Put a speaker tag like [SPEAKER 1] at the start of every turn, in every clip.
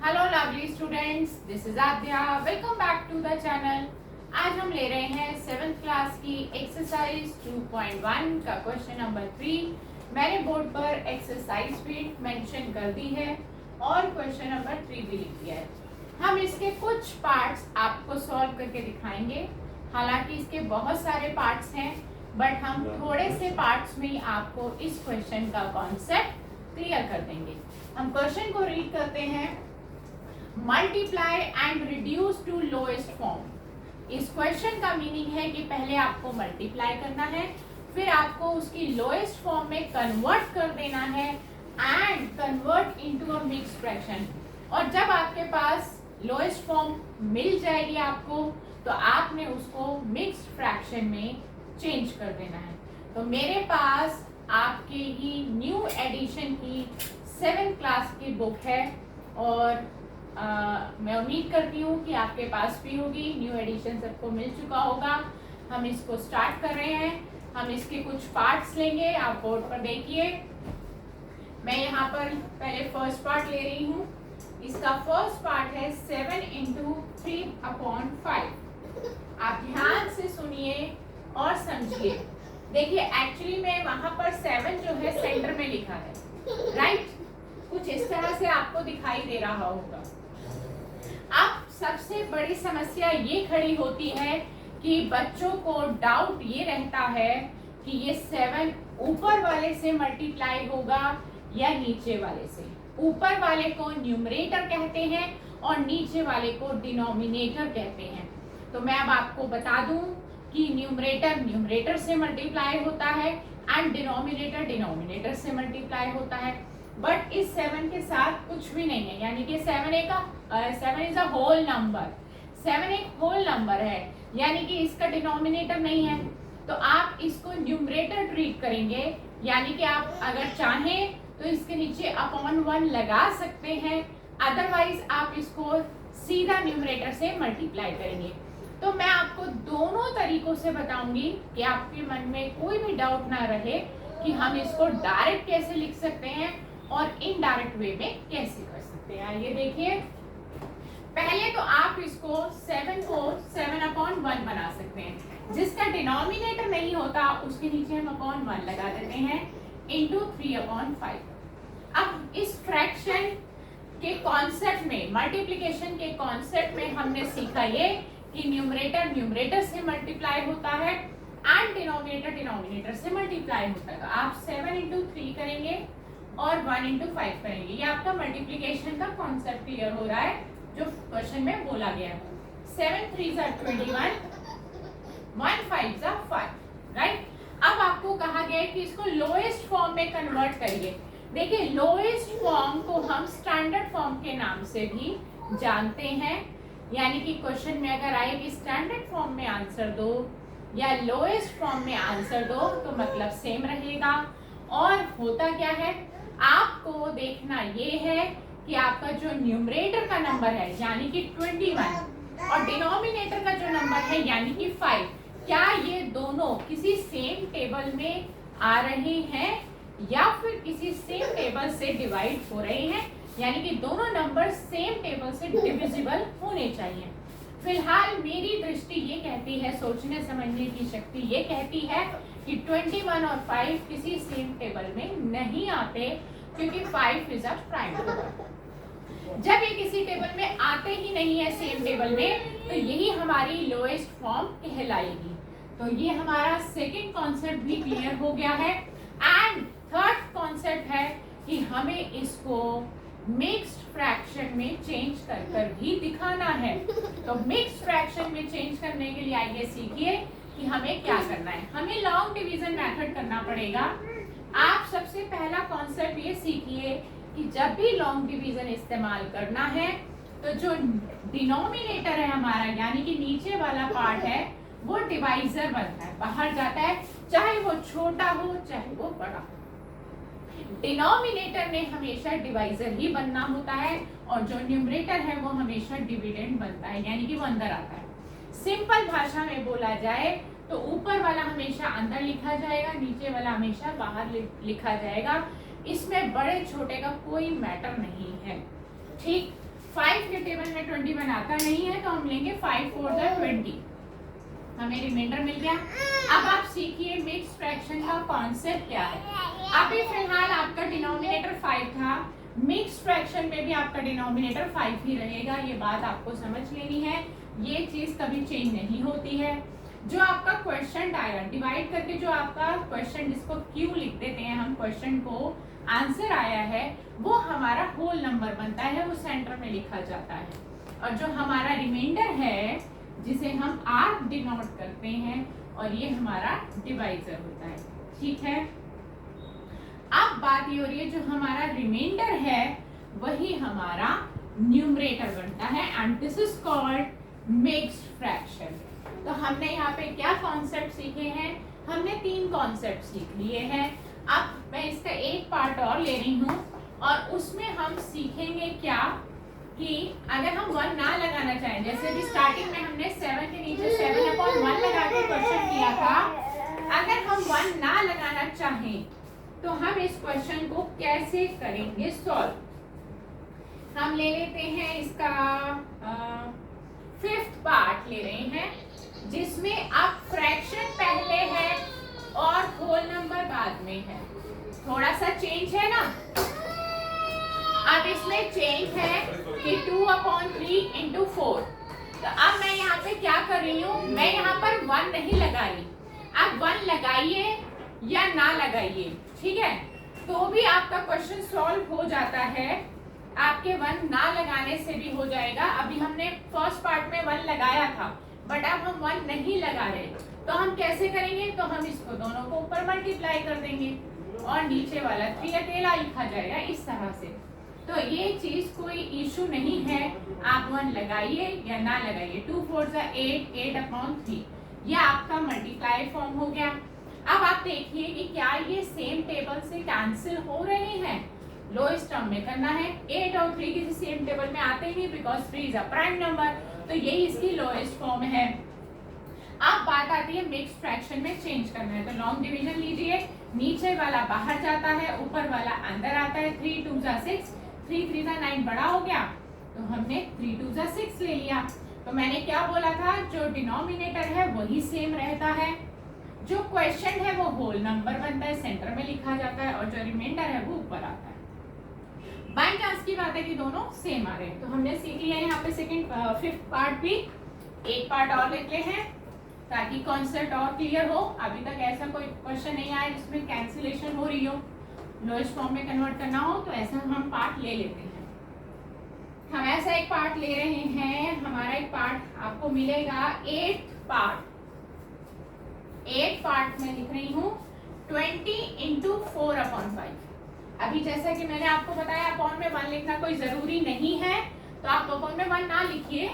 [SPEAKER 1] Hello lovely students, this is Aadya. Welcome back to the channel. आज हम ले रहे हैं 7th क्लास की एक्सरसाइज 2.1 का क्वेश्चन नंबर 3। मैंने बोर्ड पर एक्सरसाइज भी मेंशन कर दी है और क्वेश्चन नंबर 3 भी लिख दिया है। हम इसके कुछ पार्ट्स आपको सॉल्व करके दिखाएंगे। हालांकि इसके बहुत सारे पार्ट्स हैं, बट हम थोड़े से पार्ट्स में ही आपको इस क्वेश्चन का कॉन्सेप्ट क्लियर कर देंगे। हम क्वेश्चन को रीड करते हैं। Multiply and reduce to lowest form. इस क्वेश्चन का मीनिंग है कि पहले आपको मल्टीप्लाई करना है, फिर आपको उसकी लोएस्ट फॉर्म में कन्वर्ट कर देना है and convert into a mixed fraction. और जब आपके पास लोएस्ट फॉर्म मिल जाएगी आपको, तो आपने उसको मिक्स्ड फ्रैक्शन में चेंज कर देना है। तो मेरे पास आपके ही न्यू एडिशन की 7th क्लास की बुक है और मैं उम्मीद करती हूँ कि आपके पास भी होगी। न्यू एडिशन सबको मिल चुका होगा। हम इसको स्टार्ट कर रहे हैं। हम इसके कुछ पार्ट्स लेंगे, आप बोर्ड पर देखिए। मैं यहाँ पर पहले फर्स्ट पार्ट ले रही हूँ। इसका फर्स्ट पार्ट है 7 इंटू 3/5। आप ध्यान से सुनिए और समझिए। देखिए, एक्चुअली में वहां पर 7 जो है सेंटर में लिखा है, राइट? कुछ इस तरह से आपको दिखाई दे रहा होगा। अब सबसे बड़ी समस्या ये खड़ी होती है कि बच्चों को डाउट ये रहता है कि ये 7 ऊपर वाले से मल्टीप्लाई होगा या नीचे वाले से। ऊपर वाले को न्यूमरेटर कहते हैं और नीचे वाले को डिनोमिनेटर कहते हैं। तो मैं अब आपको बता दूं कि न्यूमरेटर न्यूमरेटर से मल्टीप्लाई होता है एंड डिनोमिनेटर डिनोमिनेटर से मल्टीप्लाई होता है। बट इस 7 के साथ कुछ भी नहीं है, यानी कि 7 इज अ होल नंबर। 7 एक होल नंबर है, यानी कि इसका डिनोमिनेटर नहीं है। तो आप इसको न्यूमरेटर ट्रीट करेंगे, यानी कि आप अगर चाहें तो इसके नीचे अपॉन 1 लगा सकते हैं, अदरवाइज आप इसको सीधा न्यूमरेटर से मल्टीप्लाई करेंगे। तो मैं आपको दोनों तरीकों से बताऊंगी कि आपके मन में कोई भी डाउट ना रहे कि हम इसको डायरेक्ट कैसे लिख सकते हैं और इनडायरेक्ट वे में कैसे कर सकते हैं। आइए देखिए। पहले तो आप इसको 7 को 7/1 बना सकते हैं। जिसका डिनोमिनेटर नहीं होता उसके नीचे हम अपॉन 1 लगा देते हैं इंटू 3/5। अब इस फ्रैक्शन के कॉन्सेप्ट में, मल्टीप्लिकेशन के कॉन्सेप्ट में हमने सीखा ये कि न्यूमरेटर न्यूमरेटर से मल्टीप्लाई होता है एंड डिनोमिनेटर डिनोमिनेटर से मल्टीप्लाई होता है। तो आप 7 इंटू 3 करेंगे और 1 इंटू 5 करेंगे। ये आपका मल्टीप्लिकेशन का कॉन्सेप्ट क्लियर हो रहा है जो क्वेश्चन में बोला गया है। 7 3s are 21, 1 5s are 5, right? अब आपको कहा गया है कि इसको लोएस्ट फॉर्म में कन्वर्ट करिए। देखिए, लोएस्ट फॉर्म को हम स्टैंडर्ड फॉर्म के नाम से भी जानते हैं, यानी कि क्वेश्चन में अगर आए कि स्टैंडर्ड फॉर्म में आंसर दो या लोएस्ट फॉर्म में आंसर दो, तो मतलब सेम रहेगा। और होता क्या है, आपको देखना ये है कि आपका जो न्यूमरेटर का नंबर है यानी कि 21 और डिनोमिनेटर का जो नंबर है यानी कि 5, क्या ये दोनों किसी सेम टेबल में आ रहे हैं या फिर किसी सेम टेबल से डिवाइड हो रहे हैं, यानी कि दोनों नंबर सेम टेबल से डिविजिबल होने चाहिए। फिलहाल मेरी दृष्टि ये कहती है, सोचने समझने की शक्ति ये कहती है कि 21 और 5 किसी सेम टेबल में नहीं आते, क्योंकि 5 इज अ प्राइम नंबर। जब ये किसी टेबल में आते ही नहीं है सेम टेबल में, तो यही हमारी लोएस्ट फॉर्म कहलाएगी। तो ये हमारा सेकंड कॉन्सेप्ट भी क्लियर हो गया है। एंड थर्ड कॉन्सेप्ट है कि हमें इसको मिक्स्ड फ्रैक्शन में चेंज कर कर भी दिखाना है। तो मिक्स्ड फ्रैक्शन में चेंज करने के लिए आइए सीखिए कि हमें क्या करना है। हमें लॉन्ग डिवीजन मेथड करना पड़ेगा। आप सबसे पहला कॉन्सेप्ट ये सीखिए कि जब भी लॉन्ग डिवीजन इस्तेमाल करना है, तो जो डिनोमिनेटर है हमारा, यानी कि नीचे वाला पार्ट है, वो डिवाइजर बनता है, बाहर जाता है, चाहे वो छोटा हो चाहे वो बड़ा। डिनोमिनेटर में हमेशा डिवाइजर ही बनना होता है और जो न्यूमरेटर है वो हमेशा डिविडेंड बनता है, यानी कि वो अंदर आता है। सिंपल भाषा में बोला जाए तो ऊपर वाला हमेशा अंदर लिखा जाएगा, नीचे वाला हमेशा बाहर लिखा जाएगा। इसमें बड़े छोटे का कोई मैटर नहीं है, ठीक? 5 टेबल में 21 आता नहीं है तो हम लेंगे 5 4 द 20, हमें रिमाइंडर मिल गया। अब आप सीखिए मिक्स फ्रैक्शन का कॉन्सेप्ट क्या है। अभी फिलहाल आपका डिनोमिनेटर 5 था, मिक्स फ्रैक्शन में भी आपका डिनोमिनेटर 5 ही रहेगा, ये बात आपको समझ लेनी है, ये चीज कभी चेंज नहीं होती है। जो आपका क्वेश्चन आएगा डिवाइड करके, जो आपका क्वेश्चन जिसको क्यू लिख देते हैं हम, क्वेश्चन को आंसर आया है वो हमारा होल नंबर बनता है, वो सेंटर में लिखा जाता है। और जो हमारा रिमाइंडर है जिसे हम आर डिनोट करते हैं, और ये हमारा डिवाइजर होता है, ठीक है। अब बात ये हो रही है जो हमारा रिमाइंडर है वही हमारा न्यूमरेटर बनता है, and this is called mixed fraction. तो हमने यहाँ पे क्या कॉन्सेप्ट सीखे हैं, हमने 3 कॉन्सेप्ट सीख लिए हैं। अब मैं इसका एक पार्ट और ले रही हूँ, और उसमें हम सीखेंगे क्या कि अगर हम 1 ना लगाना चाहें, जैसे भी स्टार्टिंग में हमने 7 के नीचे 7/1 लगा के क्वेश्चन किया था, अगर हम 1 ना लगाना चाहें तो हम इस क्वेश्चन को कैसे करेंगे सॉल्व। हम ले लेते हैं इसका 5th पार्ट ले रहे हैं, जिसमें अब फ्रैक्शन पहले है और होल नंबर बाद में है। थोड़ा सा चेंज है ना। अब इसमें चेंज है कि 2/3 into 4। तो अब मैं यहाँ पे क्या कर रही हूँ, मैं यहाँ पर 1 नहीं लगा रही। आप 1 लगाइए या ना लगाइए, ठीक है, तो भी आपका क्वेश्चन सॉल्व हो जाता है, आपके 1 ना लगाने से भी हो जाएगा। अभी हमने फर्स्ट पार्ट में 1 लगाया था, बट अब हम 1 नहीं लगा रहे, तो हम कैसे करेंगे, तो हम इसको दोनों को ऊपर मल्टीप्लाई कर देंगे और नीचे वाला 3 अकेला लिखा जाएगा इस तरह से। तो ये चीज कोई इशू नहीं है, आप 1 लगाइए या ना लगाइए। 2 4 8, 8/3, ये आपका मल्टीप्लाई फॉर्म हो गया। अब आप देखिए कि क्या ये सेम टेबल से कैंसिल हो रहे हैं, लोएस्ट टर्म में करना है। 8 और 3 किसी सेम टेबल में आते ही नहीं, because 3 is a prime number, तो यही इसकी लोएस्ट फॉर्म है। अब बात आती है मिक्स फ्रैक्शन में चेंज करना है, तो लॉन्ग डिवीजन लीजिए, नीचे वाला बाहर जाता है, ऊपर वाला अंदर आता है। 3 2 6, 3 3 9 बड़ा हो गया, तो हमने 3 2 6 ले लिया। तो मैंने क्या बोला था, जो डिनोमिनेटर है वही सेम रहता है, जो क्वेश्चन है वो होल नंबर बनता है, सेंटर में लिखा जाता है, और जो रिमाइंडर है वो ऊपर आता है। बाय चांस की बात है कि दोनों सेम आ रहे हैं, तो हमने सीख लिया यहाँ पे 5th पार्ट भी। एक पार्ट और लेते हैं ताकि कॉन्सेप्ट और क्लियर हो। अभी तक ऐसा कोई क्वेश्चन नहीं आया जिसमें कैंसिलेशन हो रही हो, लोएस्ट फॉर्म में कन्वर्ट करना हो, तो ऐसा हम पार्ट ले लेते हैं। हम ऐसा एक पार्ट ले रहे हैं, हमारा एक पार्ट आपको मिलेगा 8th पार्ट। 8 पार्ट में लिख रही हूँ 20 into 4/5। अभी जैसा कि मैंने आपको बताया, अपॉन में 1 लिखना कोई जरूरी नहीं है, तो आप अपॉन में 1 ना लिखिए,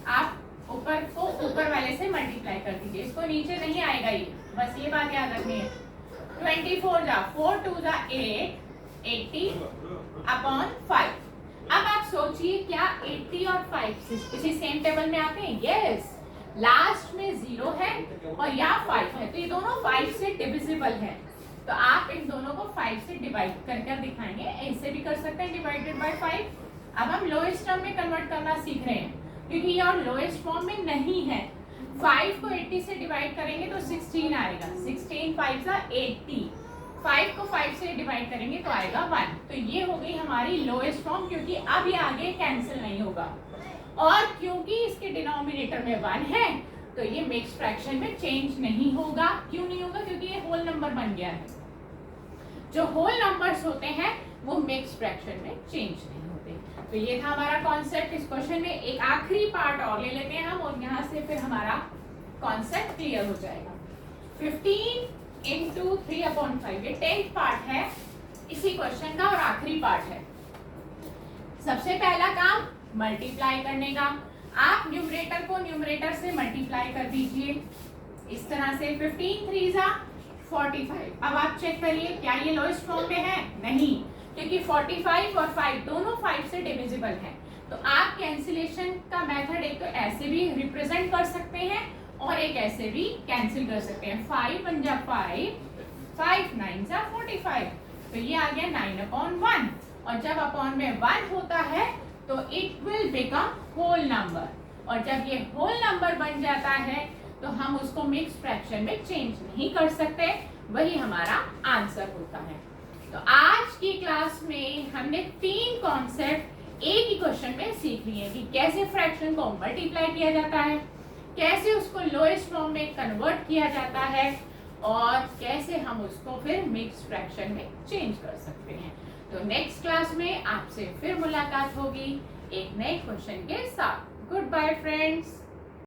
[SPEAKER 1] आप ऊपर को ऊपर वाले से मल्टीप्लाई कर दीजिए, इसको नीचे नहीं आएगा ये, बस ये बात याद रखनी है। 24 4 2 8, 80/5। अब आप सोचिए क्या 80 और 5 किसी सेम टेबल में आते हैं? यस, लास्ट में 0 है और यहाँ 5 है, तो ये दोनों 5 से डिविजिबल है, तो आप इन दोनों को 5 से डिवाइड कर दिखाएंगे। ऐसे भी कर सकते हैं, डिवाइडेड बाय 5। अब हम लोएस्ट टर्म में कन्वर्ट करना सीख रहे हैं, क्योंकि ये और लोएस्ट फॉर्म में नहीं है। 5 को 80 से डिवाइड करेंगे तो 16 आएगा, 16 5 80। 5 को 5 से डिवाइड करेंगे तो आएगा 1। तो ये हो गई हमारी लोएस्ट फॉर्म, क्योंकि अब ये आगे कैंसिल नहीं होगा, और क्योंकि इसके डिनोमिनेटर में 1 है तो ये मिक्स फ्रैक्शन में चेंज नहीं होगा। क्यों नहीं होगा? क्योंकि ये होल नंबर बन गया है। जो होल नंबर्स होते हैं वो मिक्स फ्रैक्शन में चेंज नहीं होते। तो ये था हमारा कॉन्सेप्ट इस क्वेश्चन में। एक आखिरी पार्ट और ले लेते हैं हम, और यहाँ से फिर हमारा कॉन्सेप्ट क्लियर हो जाएगा। 15 into 3/5, ये 10th पार्ट है इसी क्वेश्चन का और आखिरी पार्ट है। सबसे पहला काम मल्टीप्लाई करने का। आप न्यूमरेटर को न्यूमरेटर से मल्टीप्लाई कर दीजिए इस तरह से। 15 3 45। अब आप चेक करिए क्या ये लोएस्ट फॉर्म में है? नहीं, क्योंकि 45 और 5 दोनों 5 से डिविजिबल हैं। तो आप कैंसिलेशन का मेथड एक तो ऐसे भी रिप्रेजेंट कर सकते हैं और एक ऐसे भी कैंसिल कर सकते हैं। 5 1 जा 5, 5 9 जा 45, तो ये आ गया 9/1। और जब अपॉन में 1 होता है तो it will become whole number, और जब ये होल नंबर बन जाता है तो हम उसको मिक्स फ्रैक्शन में चेंज नहीं कर सकते, वही हमारा आंसर होता है। तो आज की क्लास में हमने 3 कॉन्सेप्ट एक ही क्वेश्चन में सीख लिए कि कैसे फ्रैक्शन को मल्टीप्लाई किया जाता है, कैसे उसको लोएस्ट फॉर्म में कन्वर्ट किया जाता है, और कैसे हम उसको फिर मिक्स फ्रैक्शन में चेंज कर सकते हैं। तो नेक्स्ट क्लास में आपसे फिर मुलाकात होगी एक नए क्वेश्चन के साथ। Good bye friends.